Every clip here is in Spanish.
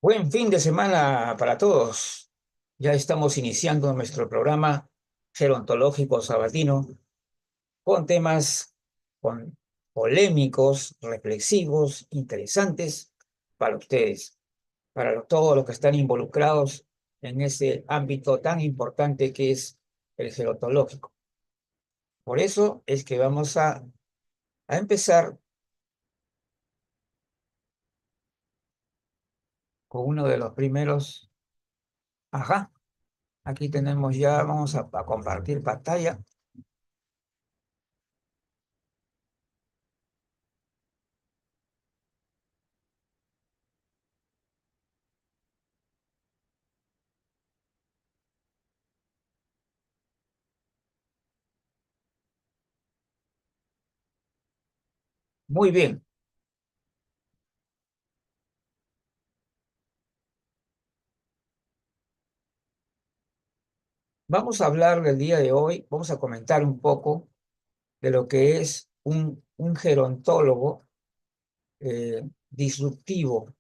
Buen fin de semana para todos. Ya estamos iniciando nuestro programa gerontológico sabatino con temas con polémicos, reflexivos, interesantes para ustedes, para todos los que están involucrados en ese ámbito tan importante que es el gerontológico. Por eso es que vamos a empezar con uno de los primeros. Ajá, aquí tenemos ya, vamos a compartir pantalla. Muy bien. Vamos a hablar del día de hoy, vamos a comentar un poco de lo que es un gerontólogo disruptivo,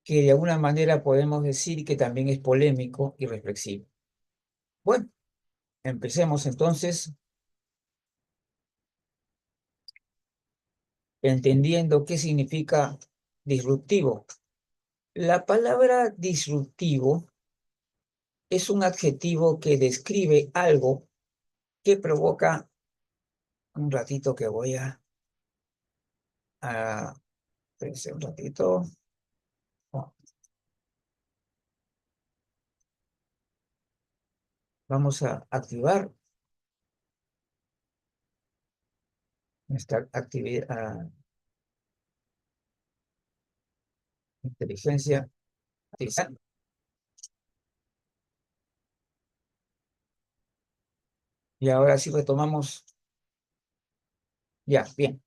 que de alguna manera podemos decir que también es polémico y reflexivo. Bueno, empecemos entonces entendiendo qué significa disruptivo. La palabra disruptivo es un adjetivo que describe algo que provoca, un ratito que voy a espérense un ratito. Oh, vamos a activar esta actividad, inteligencia artificial. Y ahora sí retomamos. Ya, bien.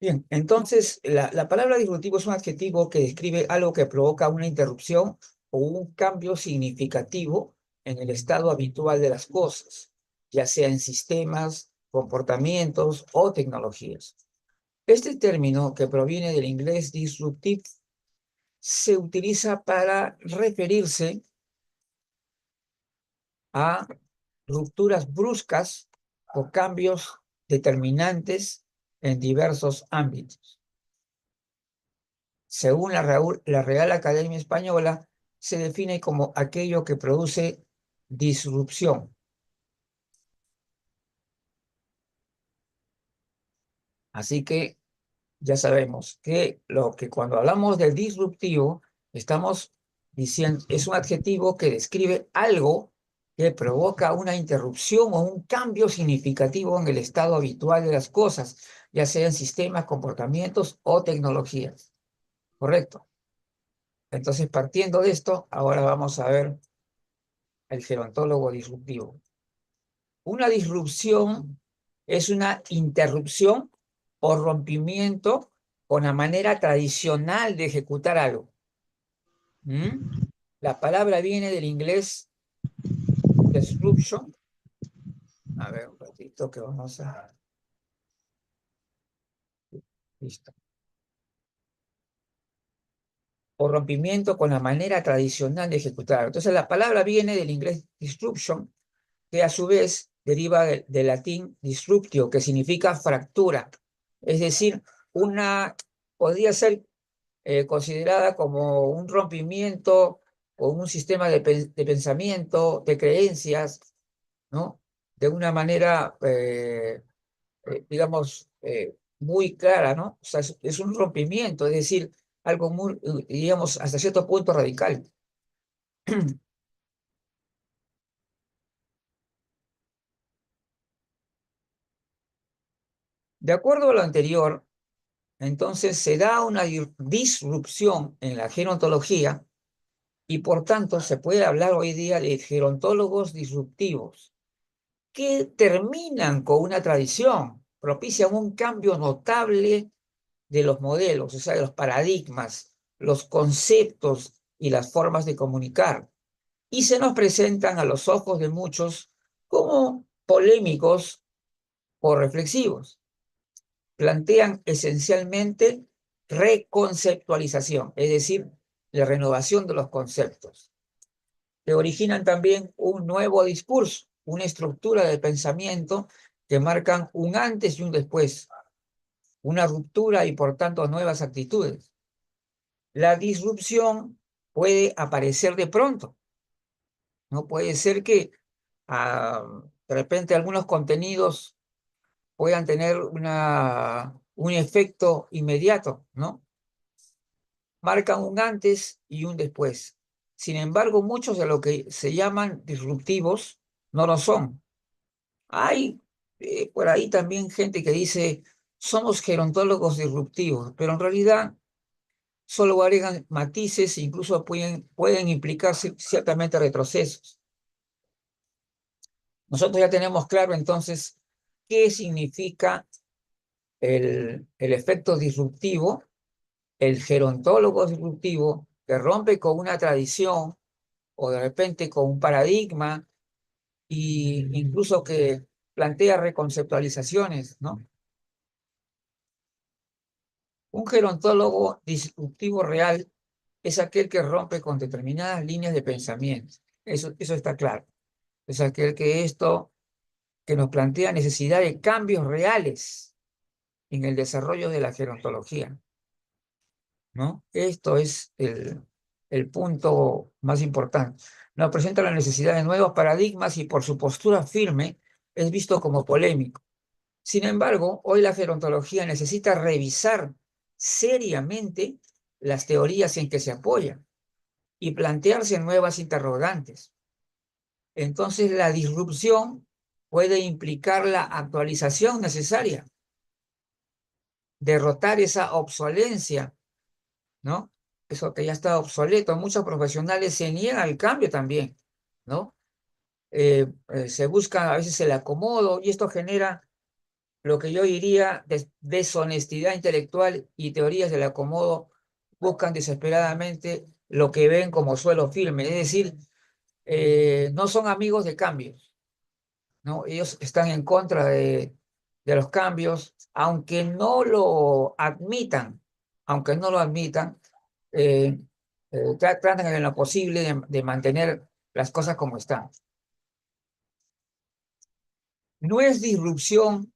Bien, entonces la palabra disruptivo es un adjetivo que describe algo que provoca una interrupción o un cambio significativo en el estado habitual de las cosas, ya sea en sistemas, comportamientos o tecnologías. Este término, que proviene del inglés disruptive, se utiliza para referirse a rupturas bruscas o cambios determinantes en diversos ámbitos. Según la Real Academia Española, se define como aquello que produce disrupción. Así que ya sabemos que lo que cuando hablamos del disruptivo, estamos diciendo, es un adjetivo que describe algo que provoca una interrupción o un cambio significativo en el estado habitual de las cosas, ya sea en sistemas, comportamientos o tecnologías. ¿Correcto? Entonces, partiendo de esto, ahora vamos a ver el gerontólogo disruptivo. Una disrupción es una interrupción o rompimiento con la manera tradicional de ejecutar algo. ¿Mm? La palabra viene del inglés disruption. A ver, un ratito que vamos a... Listo. O rompimiento con la manera tradicional de ejecutar. Entonces, la palabra viene del inglés disruption, que a su vez deriva del latín disruptio, que significa fractura. Es decir, podría ser considerada como un rompimiento o un sistema de pensamiento, de creencias, ¿no? De una manera, digamos, muy clara, ¿no? O sea, es un rompimiento, es decir, algo muy, digamos, hasta cierto punto radical. De acuerdo a lo anterior, entonces se da una disrupción en la gerontología y por tanto se puede hablar hoy día de gerontólogos disruptivos que terminan con una tradición, propician un cambio notable de los modelos, o sea, de los paradigmas, los conceptos y las formas de comunicar, y se nos presentan a los ojos de muchos como polémicos o reflexivos. Plantean esencialmente reconceptualización, es decir, la renovación de los conceptos, que originan también un nuevo discurso, una estructura de pensamiento que marcan un antes y un después, una ruptura y por tanto nuevas actitudes. La disrupción puede aparecer de pronto, no puede ser que de repente algunos contenidos puedan tener un efecto inmediato, ¿no? Marcan un antes y un después. Sin embargo, muchos de lo que se llaman disruptivos no lo son. Hay por ahí también gente que dice, somos gerontólogos disruptivos, pero en realidad solo agregan matices e incluso pueden implicar ciertamente retrocesos. Nosotros ya tenemos claro entonces qué significa el efecto disruptivo, el gerontólogo disruptivo que rompe con una tradición o de repente con un paradigma e incluso que plantea reconceptualizaciones, ¿no? Un gerontólogo disruptivo real es aquel que rompe con determinadas líneas de pensamiento. Eso está claro. Es aquel que nos plantea necesidad de cambios reales en el desarrollo de la gerontología, ¿no? Esto es el punto más importante. Nos presenta la necesidad de nuevos paradigmas y por su postura firme es visto como polémico. Sin embargo, hoy la gerontología necesita revisar seriamente las teorías en que se apoya y plantearse nuevas interrogantes. Entonces, la disrupción puede implicar la actualización necesaria, derrotar esa obsolencia, ¿no? Eso que ya está obsoleto. Muchos profesionales se niegan al cambio también, ¿no? Se busca a veces el acomodo y esto genera lo que yo diría deshonestidad intelectual y teorías del acomodo buscan desesperadamente lo que ven como suelo firme, es decir, no son amigos de cambios, ¿no? Ellos están en contra de los cambios, aunque no lo admitan, eh, tratan en lo posible de mantener las cosas como están. No es disrupción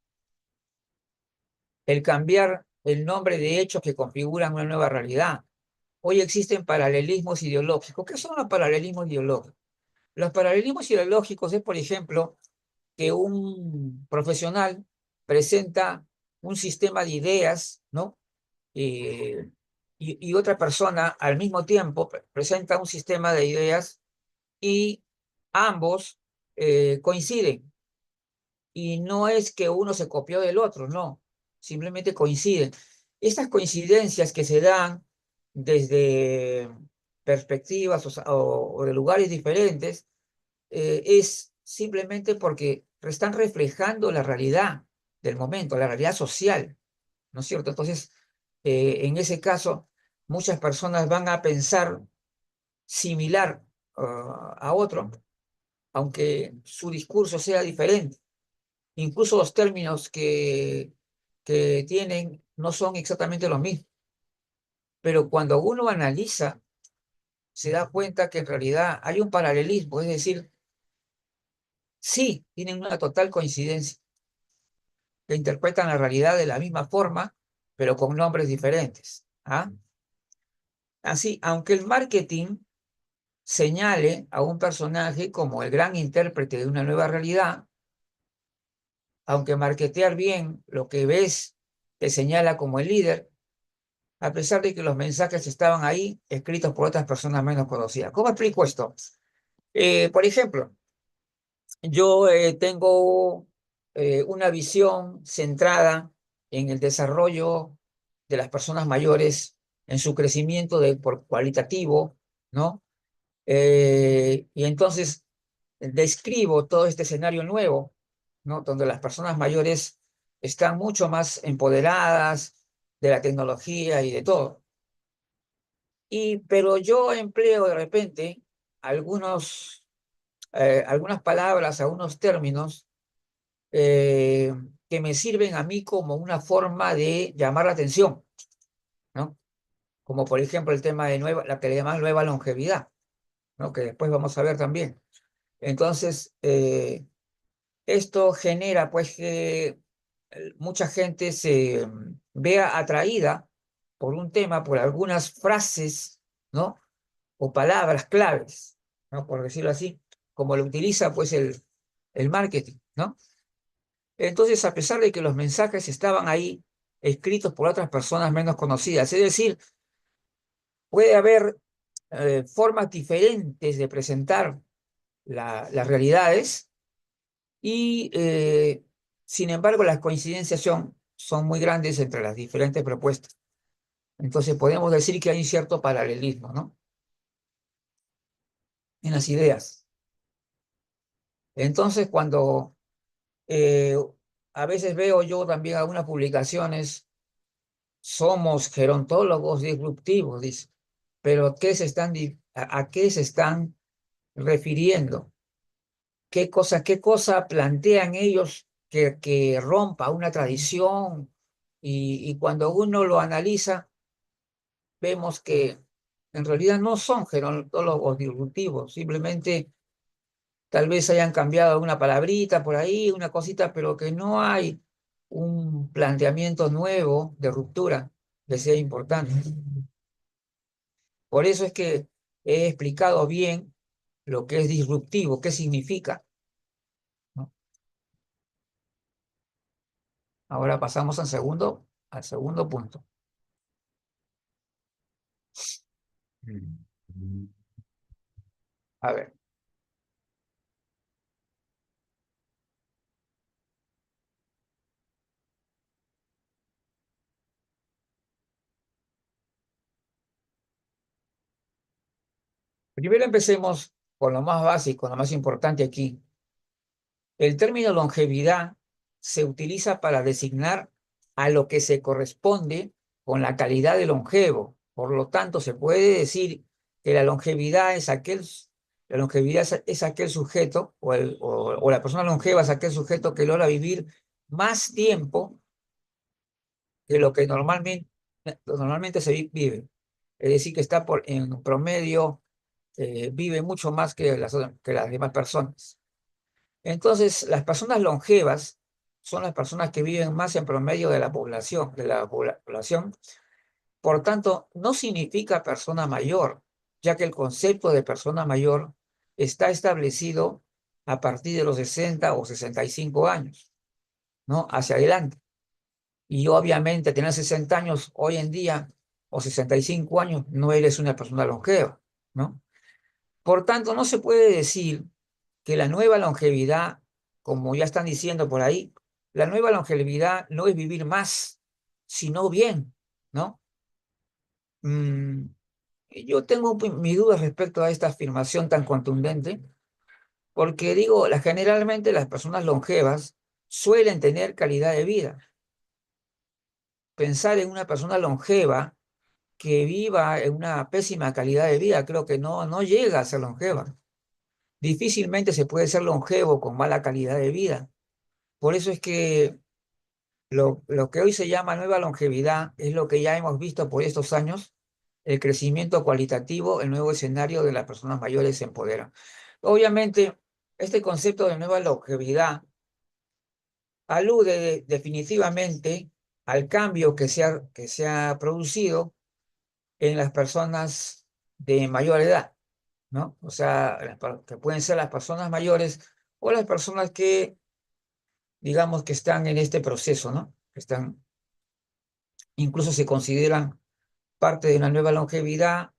el cambiar el nombre de hechos que configuran una nueva realidad. Hoy existen paralelismos ideológicos. ¿Qué son los paralelismos ideológicos? Los paralelismos ideológicos es, por ejemplo, que un profesional presenta un sistema de ideas, ¿no? Eh, y otra persona al mismo tiempo presenta un sistema de ideas y ambos coinciden. Y no es que uno se copió del otro, no, simplemente coinciden. Estas coincidencias que se dan desde perspectivas o de lugares diferentes es simplemente porque están reflejando la realidad del momento, la realidad social, ¿no es cierto? Entonces, en ese caso, muchas personas van a pensar similar a otro, aunque su discurso sea diferente. Incluso los términos que tienen no son exactamente los mismos, pero cuando uno analiza, se da cuenta que en realidad hay un paralelismo, es decir, sí, tienen una total coincidencia, que interpretan la realidad de la misma forma, pero con nombres diferentes. ¿Ah? Así, aunque el marketing señale a un personaje como el gran intérprete de una nueva realidad, aunque marketear bien lo que ves te señala como el líder, a pesar de que los mensajes estaban ahí escritos por otras personas menos conocidas. ¿Cómo explico esto? Por ejemplo, yo tengo una visión centrada en el desarrollo de las personas mayores, en su crecimiento por cualitativo, ¿no? Y entonces describo todo este escenario nuevo, ¿no? Donde las personas mayores están mucho más empoderadas de la tecnología y de todo. Pero yo empleo de repente algunas palabras, algunos términos eh, que me sirven a mí como una forma de llamar la atención, ¿no? como por ejemplo el tema de la que le llaman nueva longevidad, ¿no? Que después vamos a ver también. Entonces, esto genera pues que mucha gente se vea atraída por un tema, por algunas frases, ¿no? O palabras claves, ¿no? Por decirlo así, como lo utiliza pues el marketing, ¿no? Entonces, a pesar de que los mensajes estaban ahí escritos por otras personas menos conocidas, es decir, puede haber formas diferentes de presentar las realidades y, sin embargo, las coincidencias son muy grandes entre las diferentes propuestas. Entonces, podemos decir que hay un cierto paralelismo, ¿no? En las ideas. Entonces, cuando eh, a veces veo yo también algunas publicaciones, somos gerontólogos disruptivos, dice, pero a qué se están refiriendo? Qué cosa plantean ellos que rompa una tradición? Y cuando uno lo analiza, vemos que en realidad no son gerontólogos disruptivos, simplemente tal vez hayan cambiado alguna palabrita por ahí, una cosita, pero que no hay un planteamiento nuevo de ruptura que sea importante. Por eso es que he explicado bien lo que es disruptivo, qué significa, ¿no? Ahora pasamos al segundo punto. Mm. A ver, primero empecemos con lo más básico, lo más importante aquí. El término longevidad se utiliza para designar a lo que se corresponde con la calidad de longevo. Por lo tanto, se puede decir que la longevidad es aquel sujeto, o la persona longeva es aquel sujeto que logra vivir más tiempo que lo que normalmente vive. Es decir, que en promedio, vive mucho más que las demás personas. Entonces, las personas longevas son las personas que viven más en promedio de la población. Por tanto, no significa persona mayor, ya que el concepto de persona mayor está establecido a partir de los 60 o 65 años, ¿no? Hacia adelante. Y obviamente tener 60 años hoy en día o 65 años no eres una persona longeva, ¿no? Por tanto, no se puede decir que la nueva longevidad, como ya están diciendo por ahí, la nueva longevidad no es vivir más, sino bien, ¿no? Mm, yo tengo mis dudas respecto a esta afirmación tan contundente, porque digo, generalmente las personas longevas suelen tener calidad de vida. Pensar en una persona longeva que viva en una pésima calidad de vida, creo que no llega a ser longeva. Difícilmente se puede ser longevo con mala calidad de vida. Por eso es que lo que hoy se llama nueva longevidad es lo que ya hemos visto por estos años, el crecimiento cualitativo, el nuevo escenario de las personas mayores se empodera. Obviamente, este concepto de nueva longevidad alude definitivamente al cambio que se ha producido en las personas de mayor edad, ¿no? O sea, que pueden ser las personas mayores o las personas que, digamos, que están en este proceso, ¿no? Incluso se consideran parte de una nueva longevidad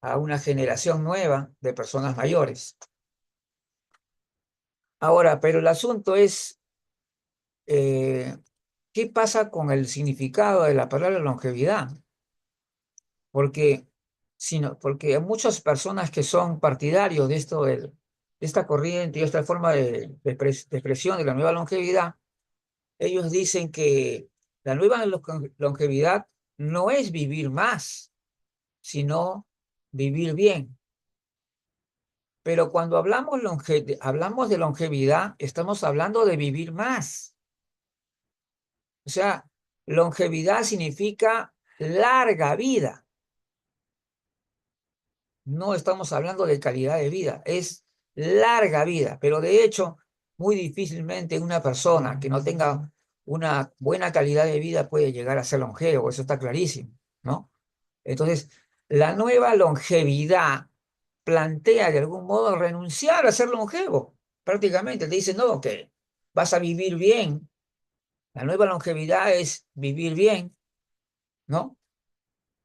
a una generación nueva de personas mayores. Ahora, pero el asunto es, eh, ¿qué pasa con el significado de la palabra longevidad? Porque, porque hay muchas personas que son partidarios de esta corriente y esta forma de expresión de la nueva longevidad. Ellos dicen que la nueva longevidad no es vivir más, sino vivir bien. Pero cuando hablamos de longevidad, estamos hablando de vivir más. O sea, longevidad significa larga vida. No estamos hablando de calidad de vida, es larga vida, pero de hecho, muy difícilmente una persona que no tenga una buena calidad de vida puede llegar a ser longevo, eso está clarísimo, ¿no? Entonces, la nueva longevidad plantea de algún modo renunciar a ser longevo, prácticamente. Te dice, no, que vas a vivir bien. La nueva longevidad es vivir bien, ¿no?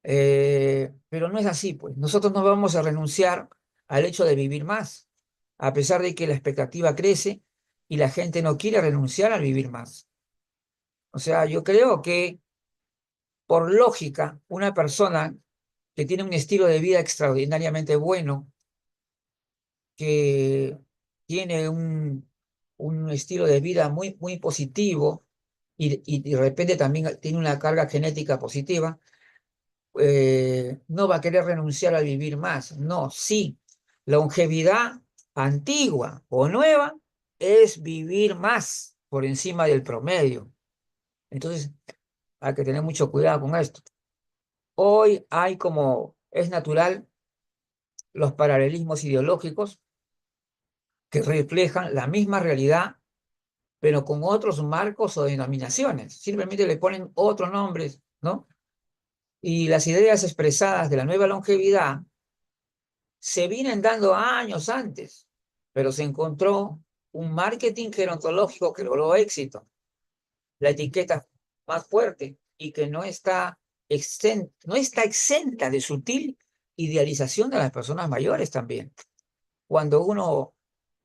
Pero no es así, pues. Nosotros no vamos a renunciar al hecho de vivir más, a pesar de que la expectativa crece y la gente no quiere renunciar al vivir más. O sea, yo creo que por lógica, una persona que tiene un estilo de vida extraordinariamente bueno, que tiene un estilo de vida muy, muy positivo y de repente también tiene una carga genética positiva, no va a querer renunciar a vivir más. No, sí, longevidad antigua o nueva es vivir más por encima del promedio. Entonces, hay que tener mucho cuidado con esto. Hoy hay como es natural los paralelismos ideológicos que reflejan la misma realidad, pero con otros marcos o denominaciones. Simplemente le ponen otros nombres, ¿no? Y las ideas expresadas de la nueva longevidad se vienen dando años antes, pero se encontró un marketing gerontológico que logró éxito, la etiqueta más fuerte y que no está exenta de sutil idealización de las personas mayores también. Cuando uno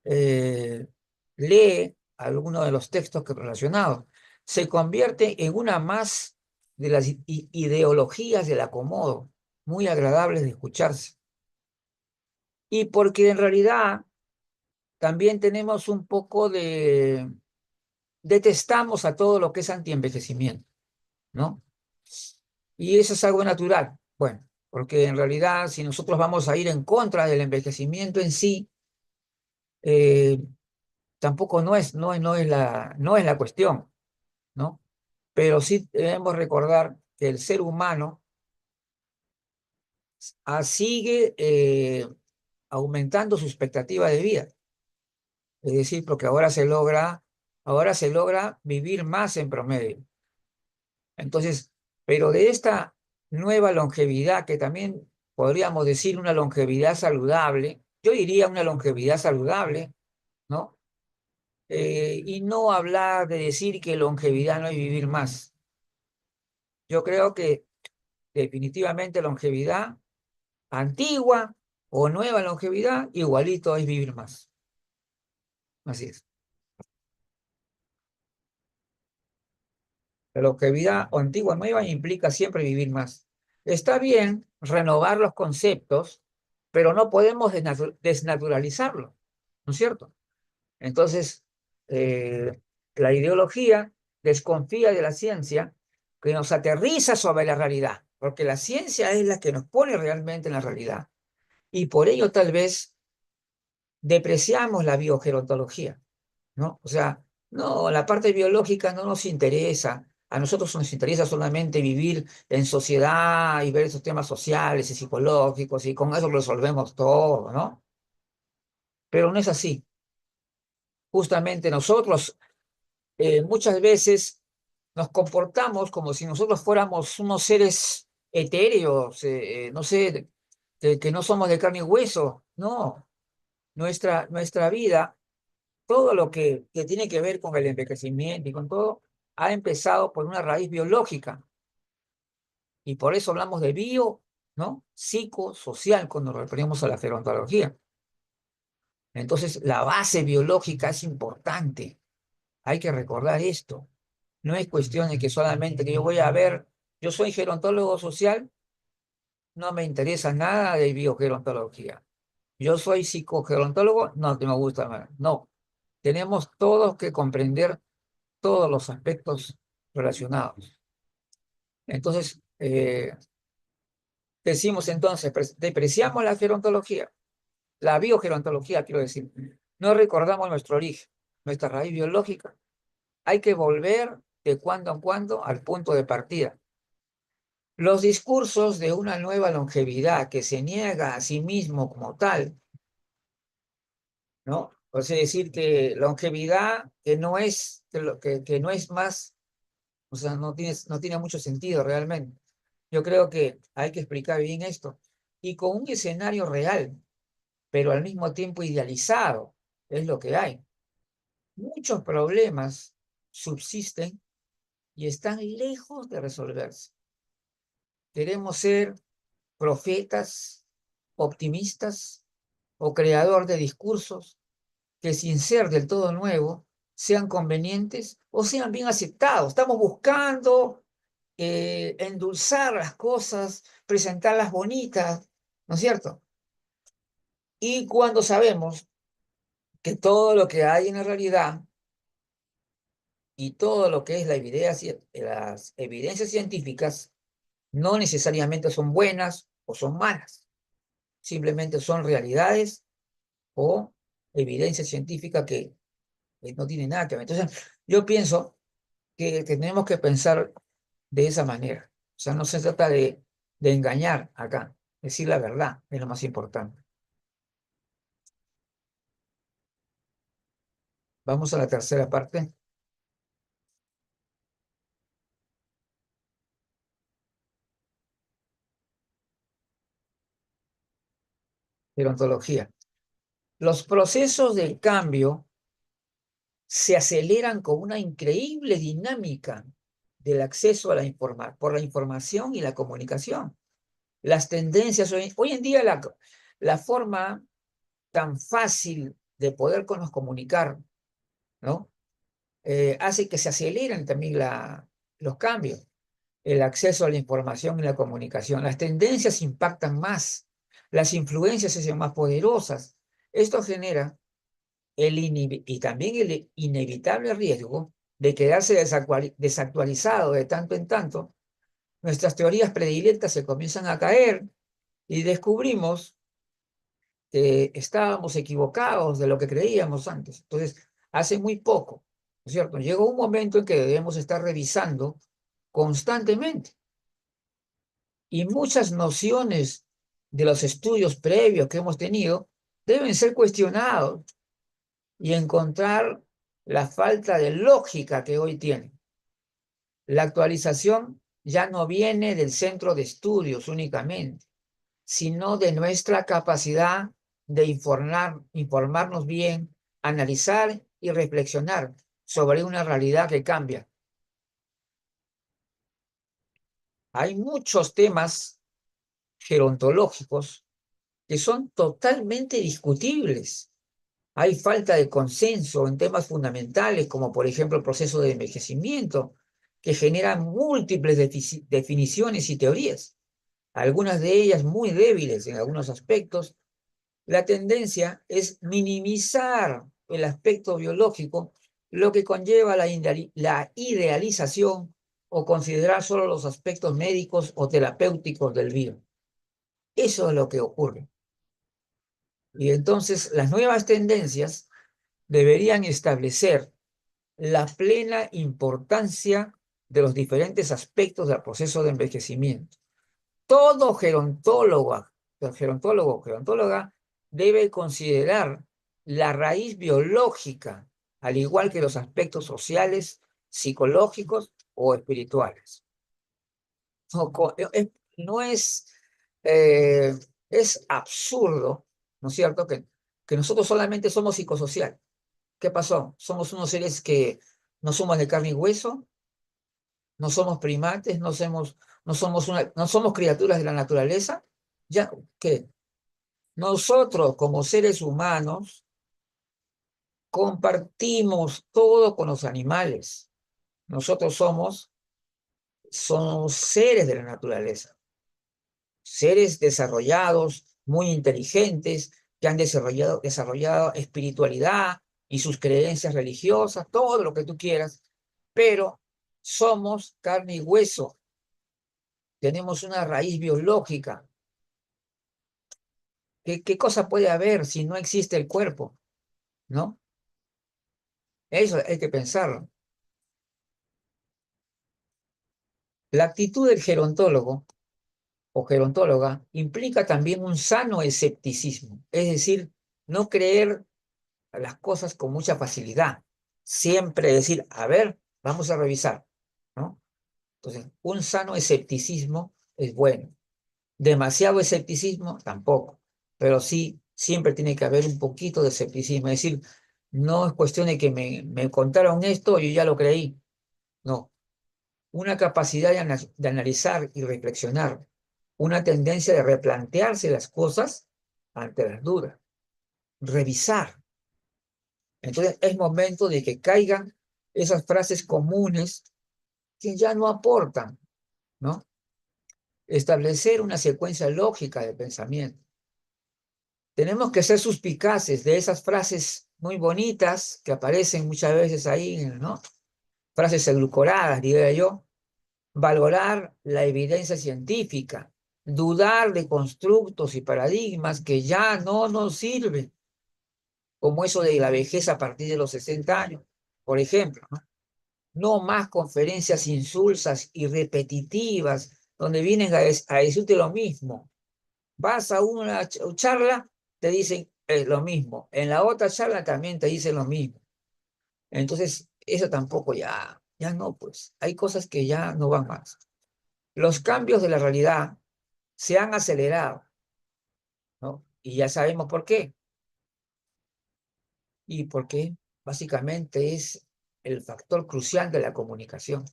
eh, lee alguno de los textos que relacionados, se convierte en una más de las ideologías del acomodo, muy agradables de escucharse. Y porque en realidad también tenemos un poco detestamos a todo lo que es antienvejecimiento, ¿no? Y eso es algo natural. Bueno, porque en realidad si nosotros vamos a ir en contra del envejecimiento en sí, eh, tampoco no es la cuestión, ¿no? Pero sí debemos recordar que el ser humano sigue aumentando su expectativa de vida. Es decir, porque ahora se logra vivir más en promedio. Entonces, pero de esta nueva longevidad, que también podríamos decir una longevidad saludable, yo diría una longevidad saludable, ¿no? Y no hablar de decir que longevidad no es vivir más. Yo creo que definitivamente longevidad antigua o nueva longevidad, igualito es vivir más. Así es. La longevidad o antigua o nueva implica siempre vivir más. Está bien renovar los conceptos, pero no podemos desnaturalizarlo, ¿no es cierto? Entonces, la ideología desconfía de la ciencia que nos aterriza sobre la realidad, porque la ciencia es la que nos pone realmente en la realidad. Y por ello tal vez depreciamos la biogerontología, ¿no? O sea, no, la parte biológica no nos interesa. A nosotros nos interesa solamente vivir en sociedad y ver esos temas sociales y psicológicos y con eso resolvemos todo, ¿no? Pero no es así. Justamente nosotros muchas veces nos comportamos como si nosotros fuéramos unos seres etéreos, no sé, que no somos de carne y hueso. No, nuestra vida, todo lo que tiene que ver con el envejecimiento y con todo, ha empezado por una raíz biológica. Y por eso hablamos de bio, ¿no? Psicosocial cuando nos referimos a la gerontología. Entonces, la base biológica es importante. Hay que recordar esto. No es cuestión de que solamente que yo voy a ver, yo soy gerontólogo social, no me interesa nada de biogerontología. Yo soy psicogerontólogo, no, que me gusta nada. No, tenemos todos que comprender todos los aspectos relacionados. Entonces, decimos entonces, depreciamos la gerontología, la biogerontología, quiero decir. No recordamos nuestro origen, nuestra raíz biológica. Hay que volver de cuando en cuando al punto de partida. Los discursos de una nueva longevidad que se niega a sí mismo como tal, ¿no? O sea, decir que longevidad que no es, que no es más, o sea, no tiene mucho sentido realmente. Yo creo que hay que explicar bien esto. Y con un escenario real, pero al mismo tiempo idealizado, es lo que hay. Muchos problemas subsisten y están lejos de resolverse. Queremos ser profetas, optimistas o creador de discursos que sin ser del todo nuevo sean convenientes o sean bien aceptados. Estamos buscando endulzar las cosas, presentarlas bonitas, ¿no es cierto? Y cuando sabemos que todo lo que hay en la realidad y todo lo que es la evidencia, las evidencias científicas no necesariamente son buenas o son malas, simplemente son realidades o evidencia científica que no tiene nada que ver. Entonces, yo pienso que tenemos que pensar de esa manera. O sea, no se trata de engañar acá, decir la verdad es lo más importante. Vamos a la tercera parte, gerontología. Los procesos del cambio se aceleran con una increíble dinámica del acceso a por la información y la comunicación. Las tendencias, hoy en día la forma tan fácil de podernos comunicar, ¿no? Hace que se aceleren también los cambios, el acceso a la información y la comunicación. Las tendencias impactan más, las influencias se hacen más poderosas. Esto genera y también el inevitable riesgo de quedarse desactualizado de tanto en tanto. Nuestras teorías predilectas se comienzan a caer y descubrimos que estábamos equivocados de lo que creíamos antes. Entonces, hace muy poco, ¿no es cierto? Llegó un momento en que debemos estar revisando constantemente y muchas nociones de los estudios previos que hemos tenido deben ser cuestionados y encontrar la falta de lógica que hoy tienen. La actualización ya no viene del centro de estudios únicamente, sino de nuestra capacidad de informarnos bien, analizar y reflexionar sobre una realidad que cambia. Hay muchos temas gerontológicos que son totalmente discutibles. Hay falta de consenso en temas fundamentales, como por ejemplo el proceso de envejecimiento, que genera múltiples definiciones y teorías, algunas de ellas muy débiles en algunos aspectos. La tendencia es minimizar el aspecto biológico, lo que conlleva la idealización o considerar solo los aspectos médicos o terapéuticos del virus. Eso es lo que ocurre. Y entonces las nuevas tendencias deberían establecer la plena importancia de los diferentes aspectos del proceso de envejecimiento. Todo gerontólogo o gerontóloga debe considerar la raíz biológica, al igual que los aspectos sociales, psicológicos o espirituales. No, no es, eh, es absurdo, ¿no es cierto?, que nosotros solamente somos psicosociales. ¿Qué pasó? Somos unos seres que no somos de carne y hueso, no somos primates, no somos criaturas de la naturaleza. Ya que nosotros como seres humanos compartimos todo con los animales. Nosotros somos seres de la naturaleza, seres desarrollados, muy inteligentes, que han desarrollado espiritualidad y sus creencias religiosas, todo lo que tú quieras, pero somos carne y hueso, tenemos una raíz biológica. ¿Qué cosa puede haber si no existe el cuerpo? ¿No? Eso hay que pensarlo. La actitud del gerontólogo o gerontóloga implica también un sano escepticismo, es decir, no creer las cosas con mucha facilidad. Siempre decir, a ver, vamos a revisar, ¿no? Entonces, un sano escepticismo es bueno. Demasiado escepticismo tampoco, pero sí, siempre tiene que haber un poquito de escepticismo. Es decir, no es cuestión de que me contaron esto y yo ya lo creí. No, una capacidad de analizar y reflexionar, una tendencia de replantearse las cosas ante las dudas, revisar. Entonces es momento de que caigan esas frases comunes que ya no aportan, ¿no? Establecer una secuencia lógica de pensamiento. Tenemos que ser suspicaces de esas frases muy bonitas que aparecen muchas veces ahí, ¿no? Frases edulcoradas, diría yo. Valorar la evidencia científica, dudar de constructos y paradigmas que ya no nos sirven, como eso de la vejez a partir de los 60 años, por ejemplo, ¿no? No más conferencias insulsas y repetitivas, donde vienen a decirte lo mismo. Vas a una charla, te dicen lo mismo. En la otra charla también te dicen lo mismo. Entonces, eso tampoco ya no, pues. Hay cosas que ya no van más. Los cambios de la realidad se han acelerado, ¿no? Y ya sabemos por qué. Y por qué básicamente es el factor crucial de la comunicación.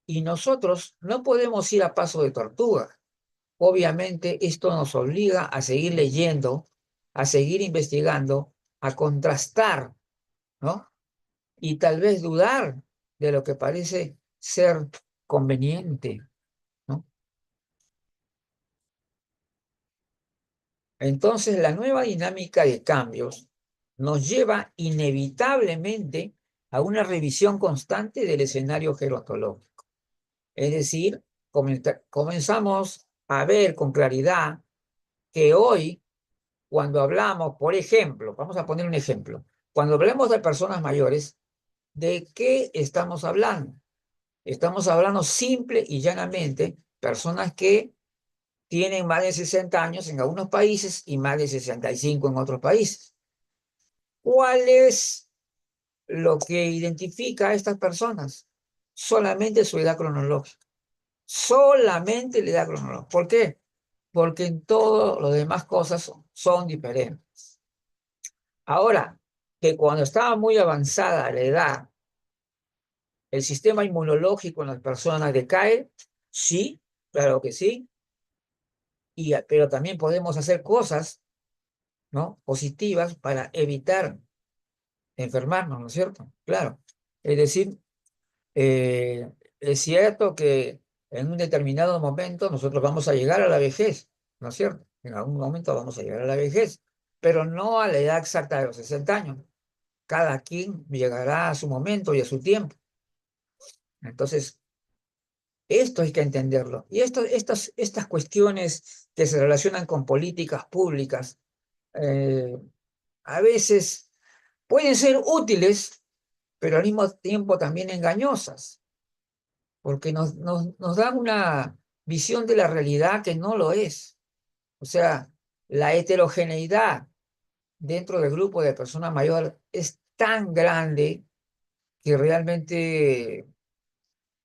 Y nosotros no podemos ir a paso de tortuga. Obviamente esto nos obliga a seguir leyendo, a seguir investigando, a contrastar, ¿no? Y tal vez dudar de lo que parece ser conveniente, ¿no? Entonces, la nueva dinámica de cambios nos lleva inevitablemente a una revisión constante del escenario gerontológico. Es decir, comenzamos a ver con claridad que hoy, cuando hablamos, por ejemplo, vamos a poner un ejemplo, cuando hablamos de personas mayores, ¿de qué estamos hablando? Estamos hablando simple y llanamente personas que tienen más de 60 años en algunos países y más de 65 en otros países. ¿Cuál es lo que identifica a estas personas? Solamente su edad cronológica. Solamente la edad cronológica. ¿Por qué? Porque en todo las demás cosas son diferentes. Ahora, que cuando estaba muy avanzada la edad, el sistema inmunológico en las personas decae, sí, claro que sí, pero también podemos hacer cosas, ¿no? Positivas para evitar enfermarnos, ¿no es cierto? Claro. Es decir, es cierto que en un determinado momento nosotros vamos a llegar a la vejez, ¿no es cierto? En algún momento vamos a llegar a la vejez, pero no a la edad exacta de los 60 años. Cada quien llegará a su momento y a su tiempo. Entonces, esto hay que entenderlo. Y estas cuestiones que se relacionan con políticas públicas, eh, a veces pueden ser útiles, pero al mismo tiempo también engañosas, porque nos dan una visión de la realidad que no lo es. O sea, la heterogeneidad dentro del grupo de personas mayores es tan grande que realmente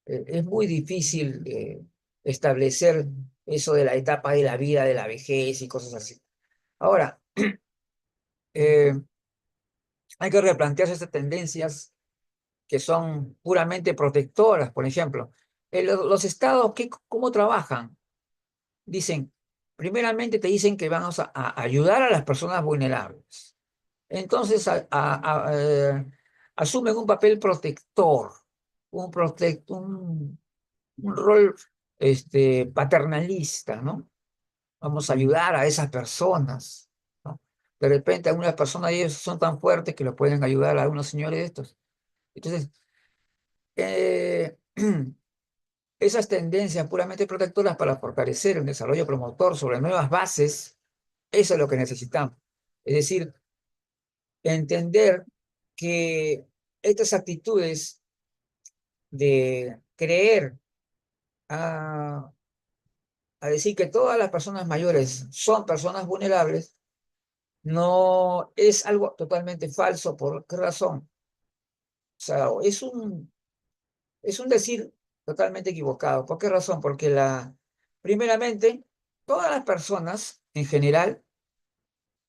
es muy difícil establecer eso de la etapa de la vida, de la vejez y cosas así. Ahora, eh, hay que replantearse estas tendencias que son puramente protectoras, por ejemplo. Los estados, ¿cómo trabajan? Dicen, primeramente te dicen que vamos a ayudar a las personas vulnerables. Entonces asumen un papel protector, un rol paternalista, ¿no? Vamos a ayudar a esas personas, ¿no? De repente algunas personas ellos son tan fuertes que los pueden ayudar a algunos señores de estos. Entonces, eh, esas tendencias puramente protectoras para fortalecer el desarrollo promotor sobre nuevas bases, eso es lo que necesitamos. Es decir, entender que estas actitudes de creer a, a decir que todas las personas mayores son personas vulnerables, no es algo totalmente falso. ¿Por qué razón? O sea, es un decir totalmente equivocado. ¿Por qué razón? Porque primeramente, todas las personas en general,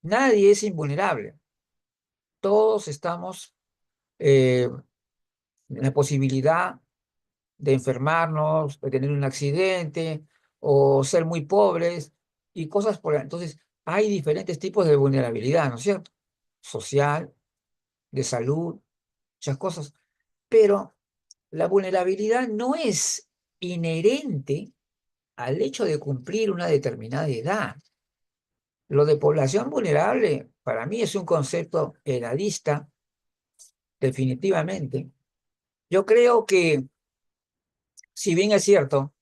nadie es invulnerable. Todos estamos en la posibilidad de enfermarnos, de tener un accidente o ser muy pobres y cosas por... Entonces, hay diferentes tipos de vulnerabilidad, ¿no es cierto? Social, de salud, muchas cosas. Pero la vulnerabilidad no es inherente al hecho de cumplir una determinada edad. Lo de población vulnerable, para mí es un concepto edadista, definitivamente. Yo creo que, si bien es cierto,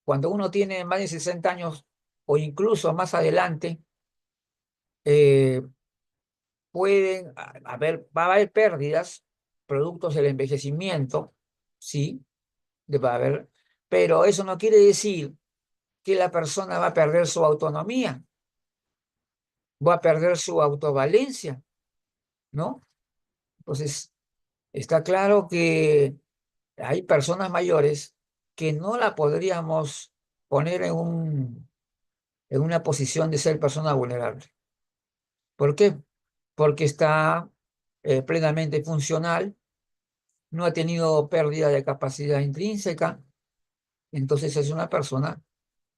cuando uno tiene más de 60 años o incluso más adelante, eh, va a haber pérdidas, productos del envejecimiento, sí, va a haber, pero eso no quiere decir que la persona va a perder su autonomía, va a perder su autovalencia, ¿no? Entonces, está claro que hay personas mayores que no la podríamos poner en una posición de ser persona vulnerable. ¿Por qué? Porque está plenamente funcional, no ha tenido pérdida de capacidad intrínseca, entonces es una persona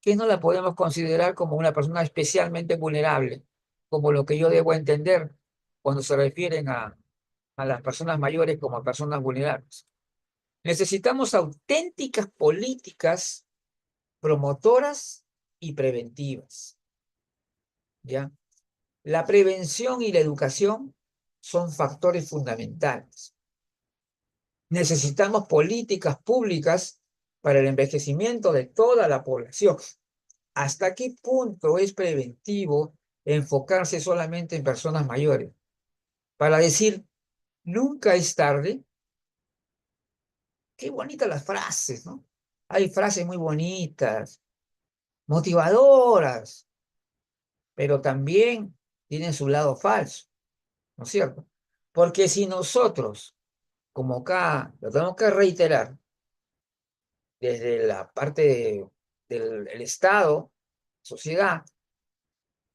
que no la podemos considerar como una persona especialmente vulnerable, como lo que yo debo entender cuando se refieren a las personas mayores como personas vulnerables. Necesitamos auténticas políticas promotoras y preventivas, ¿ya? La prevención y la educación son factores fundamentales. Necesitamos políticas públicas para el envejecimiento de toda la población. ¿Hasta qué punto es preventivo enfocarse solamente en personas mayores? Para decir, nunca es tarde. Qué bonitas las frases, ¿no? Hay frases muy bonitas, motivadoras, pero también tienen su lado falso, ¿no es cierto? Porque si nosotros, como acá, lo tenemos que reiterar, desde la parte del el Estado, sociedad,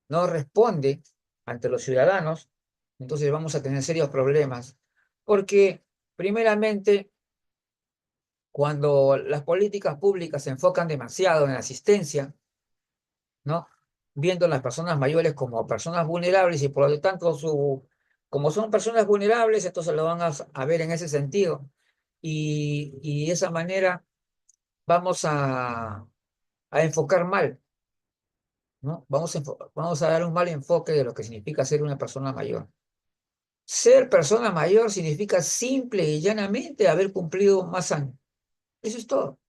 no responde ante los ciudadanos, entonces vamos a tener serios problemas. Porque, primeramente, cuando las políticas públicas se enfocan demasiado en la asistencia, ¿no? Viendo a las personas mayores como personas vulnerables y por lo tanto como son personas vulnerables, entonces lo van a ver en ese sentido. Y de esa manera vamos a enfocar mal, ¿no? Vamos a dar un mal enfoque de lo que significa ser una persona mayor. Ser persona mayor significa simple y llanamente haber cumplido más años. Eso es todo.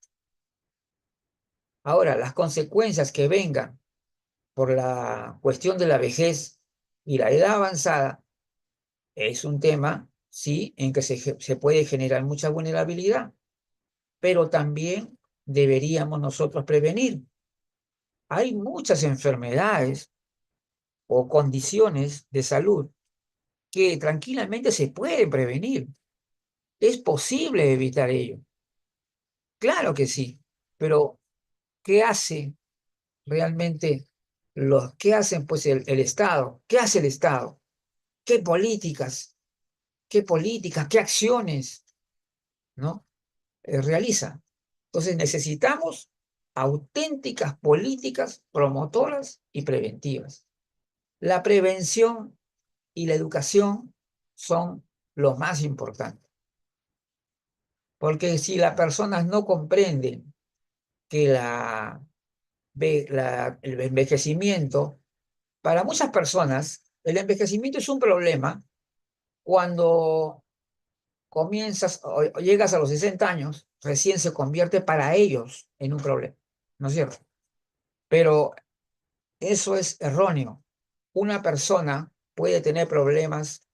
Ahora, las consecuencias que vengan por la cuestión de la vejez y la edad avanzada es un tema, sí, en que se puede generar mucha vulnerabilidad, pero también deberíamos nosotros prevenir. Hay muchas enfermedades o condiciones de salud que tranquilamente se pueden prevenir. Es posible evitar ello. Claro que sí, pero ¿qué hace realmente qué hacen pues el Estado? ¿Qué hace el Estado? ¿Qué políticas? ¿Qué políticas? ¿Qué acciones? ¿No? Realiza? Entonces necesitamos auténticas políticas promotoras y preventivas. La prevención y la educación son lo más importante, porque si las personas no comprenden que el envejecimiento, para muchas personas, el envejecimiento es un problema cuando comienzas o llegas a los 60 años, recién se convierte para ellos en un problema, ¿no es cierto? Pero eso es erróneo. Una persona puede tener problemas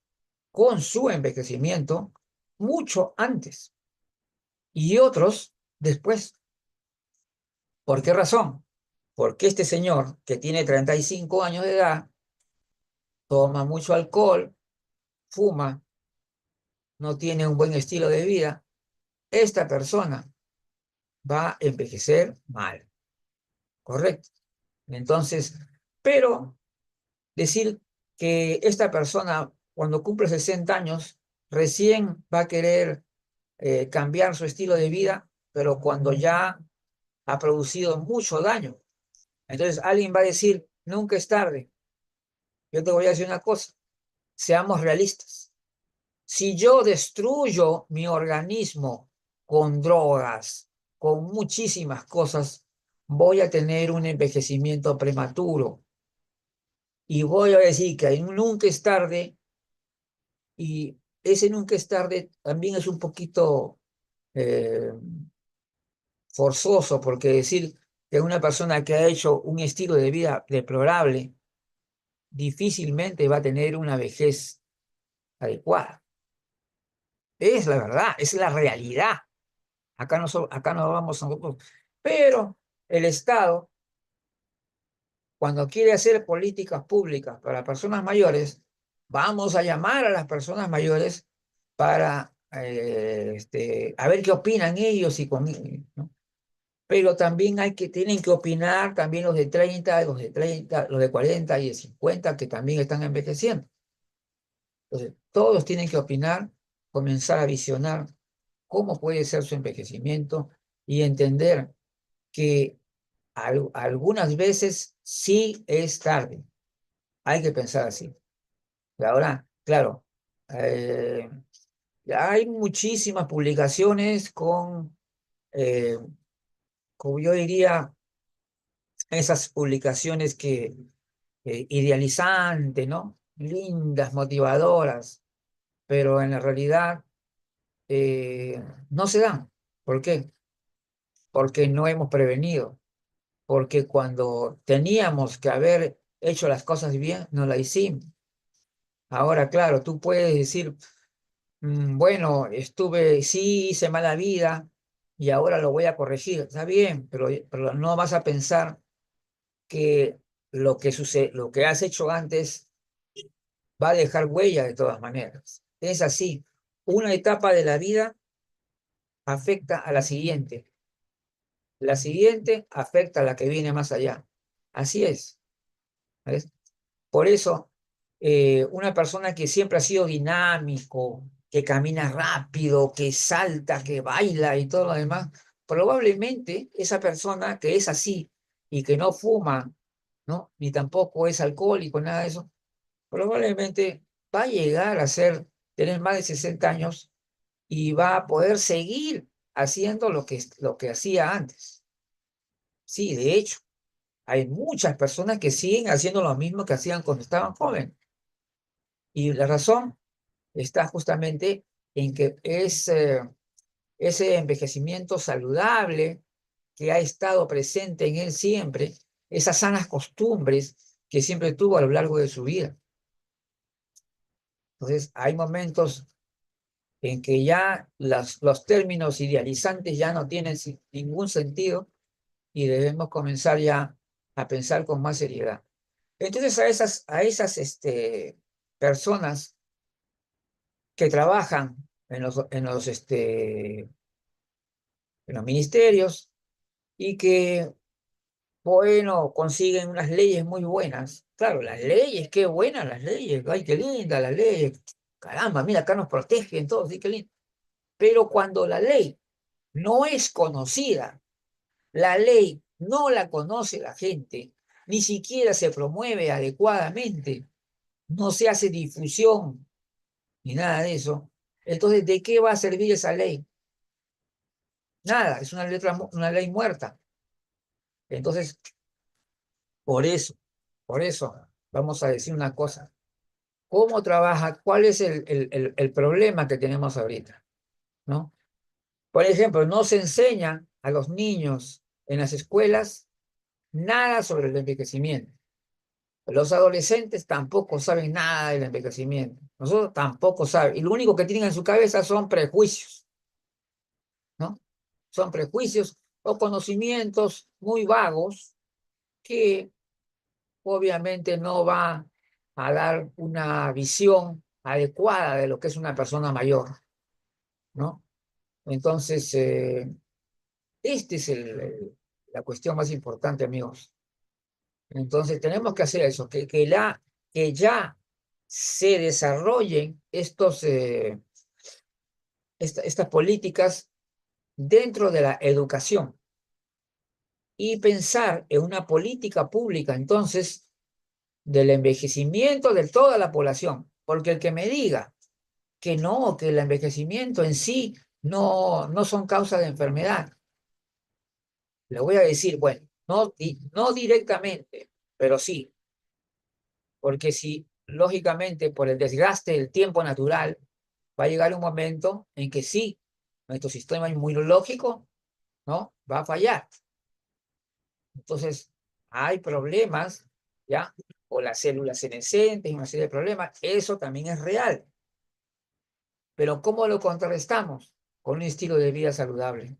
con su envejecimiento mucho antes y otros después. ¿Por qué razón? Porque este señor que tiene 35 años de edad, toma mucho alcohol, fuma, no tiene un buen estilo de vida, esta persona va a envejecer mal, ¿correcto? Entonces, pero decir que esta persona cuando cumple 60 años recién va a querer cambiar su estilo de vida, pero cuando ya ha producido mucho daño. Entonces alguien va a decir, nunca es tarde. Yo te voy a decir una cosa, seamos realistas. Si yo destruyo mi organismo con drogas, con muchísimas cosas, voy a tener un envejecimiento prematuro. Y voy a decir que nunca es tarde, y ese nunca es tarde también es un poquito eh, forzoso, porque decir que una persona que ha hecho un estilo de vida deplorable difícilmente va a tener una vejez adecuada. Es la verdad, es la realidad. Acá no vamos nosotros. Pero el Estado, cuando quiere hacer políticas públicas para personas mayores, vamos a llamar a las personas mayores para a ver qué opinan ellos ¿no? Pero también tienen que opinar también los de 30, los de 40 y de 50 que también están envejeciendo. Entonces, todos tienen que opinar, comenzar a visionar cómo puede ser su envejecimiento y entender que algunas veces sí es tarde. Hay que pensar así. Y ahora, claro, eh, hay muchísimas publicaciones eh, como yo diría, esas publicaciones idealizantes, ¿no? Lindas, motivadoras, pero en la realidad no se dan. ¿Por qué? Porque no hemos prevenido, porque cuando teníamos que haber hecho las cosas bien, no la hicimos. Ahora, claro, tú puedes decir, bueno, sí hice mala vida y ahora lo voy a corregir. Está bien, pero no vas a pensar que lo que has hecho antes va a dejar huella de todas maneras. Es así. Una etapa de la vida afecta a la siguiente afecta a la que viene más allá. Así es. ¿Ves? Por eso, una persona que siempre ha sido dinámico, que camina rápido, que salta, que baila y todo lo demás, probablemente esa persona que es así y que no fuma, ¿no? Ni tampoco es alcohólico, nada de eso, probablemente va a llegar a tener más de 60 años y va a poder seguir haciendo lo que hacía antes. Sí, de hecho, hay muchas personas que siguen haciendo lo mismo que hacían cuando estaban jóvenes. Y la razón está justamente en que ese envejecimiento saludable que ha estado presente en él siempre, esas sanas costumbres que siempre tuvo a lo largo de su vida. Entonces, hay momentos en que ya los términos idealizantes ya no tienen ningún sentido y debemos comenzar ya a pensar con más seriedad. Entonces, a esas personas que trabajan en los ministerios y que, bueno, consiguen unas leyes muy buenas. Claro, las leyes, qué buenas las leyes, ay, qué lindas las leyes. Caramba, mira, acá nos protegen todos, sí, qué lindo. Pero cuando la ley no es conocida, la ley no la conoce la gente, ni siquiera se promueve adecuadamente, no se hace difusión ni nada de eso. Entonces, ¿de qué va a servir esa ley? Nada, es una ley muerta. Entonces, por eso, por eso, vamos a decir una cosa. ¿Cómo trabaja? ¿Cuál es el problema que tenemos ahorita? ¿No? Por ejemplo, no se enseña a los niños en las escuelas nada sobre el envejecimiento. Los adolescentes tampoco saben nada del envejecimiento. Nosotros tampoco saben. Y lo único que tienen en su cabeza son prejuicios, ¿no? son prejuicios o conocimientos muy vagos que obviamente no va a dar una visión adecuada de lo que es una persona mayor, ¿no? Entonces, este es la cuestión más importante, amigos. Entonces, tenemos que hacer eso, que ya se desarrollen estas políticas dentro de la educación y pensar en una política pública, entonces, del envejecimiento de toda la población. Porque el que me diga que no, que el envejecimiento en sí no son causa de enfermedad, le voy a decir, bueno, no directamente, pero sí, porque si lógicamente por el desgaste del tiempo natural va a llegar un momento en que sí, nuestro sistema inmunológico, ¿no? Va a fallar. Entonces, hay problemas, ¿ya? O las células senescentes, una serie de problemas, eso también es real. Pero ¿cómo lo contrarrestamos? Con un estilo de vida saludable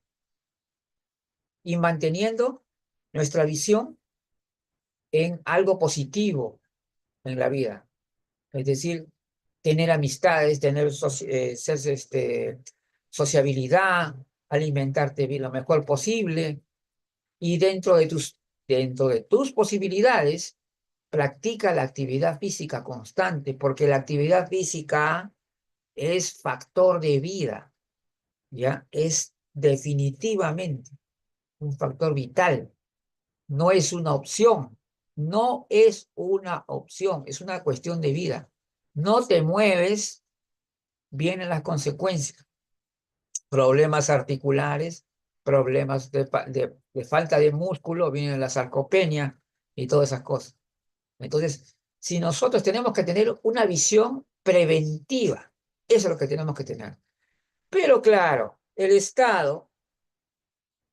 y manteniendo nuestra visión en algo positivo en la vida. Es decir, tener amistades, sociabilidad, alimentarte bien lo mejor posible y dentro de tus posibilidades, practica la actividad física constante, porque la actividad física es factor de vida, ¿ya? Es definitivamente un factor vital, no es una opción, no es una opción, es una cuestión de vida. No te mueves, vienen las consecuencias, problemas articulares, problemas de falta de músculo, vienen la sarcopenia y todas esas cosas. Entonces, si nosotros tenemos que tener una visión preventiva, eso es lo que tenemos que tener. Pero claro, el Estado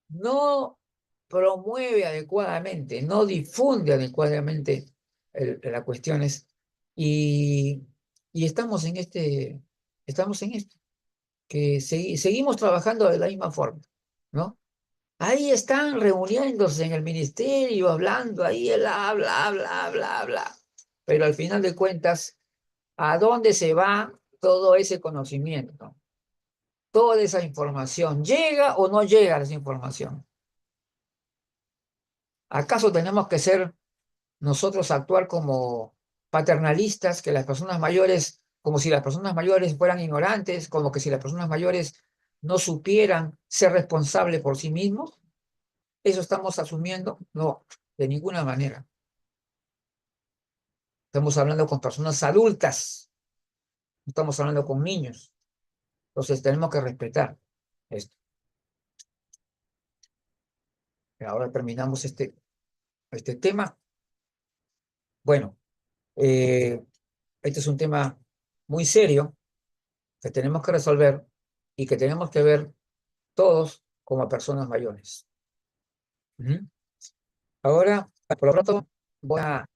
no promueve adecuadamente, no difunde adecuadamente las cuestiones y, y estamos en esto, que seguimos trabajando de la misma forma, ¿no? Ahí están reuniéndose en el ministerio, hablando ahí, bla, bla, bla, bla, bla. Pero al final de cuentas, ¿a dónde se va todo ese conocimiento? Toda esa información, ¿llega o no llega esa información? ¿Acaso tenemos que ser nosotros actuar como paternalistas, que las personas mayores, como si las personas mayores fueran ignorantes, como que si las personas mayores no supieran ser responsables por sí mismos? ¿Eso estamos asumiendo? No, de ninguna manera. Estamos hablando con personas adultas, no estamos hablando con niños. Entonces tenemos que respetar esto. Ahora terminamos este tema. Bueno, este es un tema muy serio que tenemos que resolver y que tenemos que ver todos como personas mayores. Ujú. Ahora, por lo pronto, voy a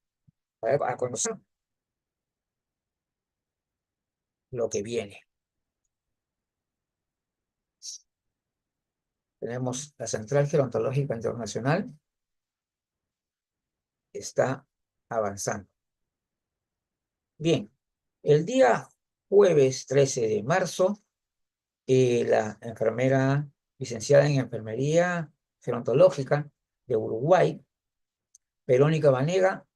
conocer lo que viene. Tenemos la Central Gerontológica Internacional, está avanzando. Bien, el día jueves 13 de marzo, la enfermera licenciada en Enfermería Gerontológica de Uruguay, Verónica Banega,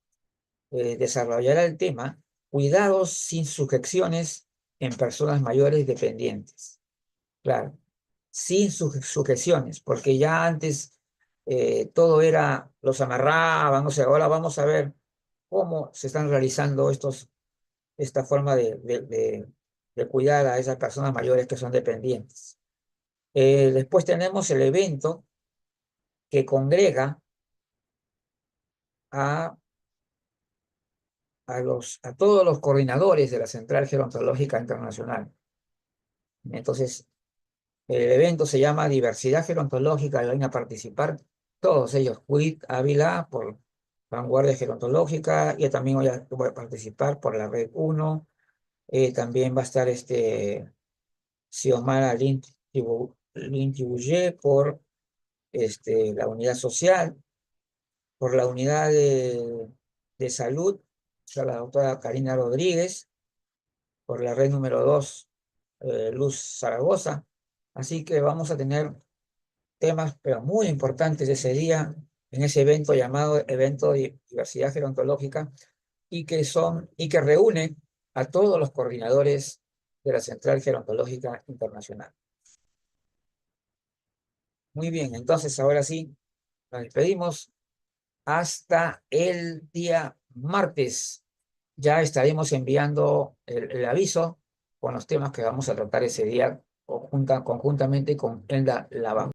desarrollará el tema Cuidados sin sujeciones en personas mayores dependientes. Claro, sin sujeciones, porque ya antes todo era, los amarraban, o sea, ahora vamos a ver cómo se están realizando esta forma de cuidar a esas personas mayores que son dependientes. Después tenemos el evento que congrega a, a todos los coordinadores de la Central Gerontológica Internacional. Entonces, el evento se llama Diversidad Gerontológica y van a participar todos ellos. WIC Ávila por Vanguardia Gerontológica, y también voy a participar por la Red 1. También va a estar Xiomara Lynn Luigi Bouget, por la unidad social, por la unidad de salud, o sea, la doctora Karina Rodríguez, por la red número 2, Luz Zaragoza. Así que vamos a tener temas, pero muy importantes ese día, en ese evento llamado Evento de Diversidad Gerontológica, y que reúne a todos los coordinadores de la Central Gerontológica Internacional. Muy bien, entonces ahora sí, nos despedimos hasta el día martes. Ya estaremos enviando el aviso con los temas que vamos a tratar ese día conjuntamente con Elda Laván.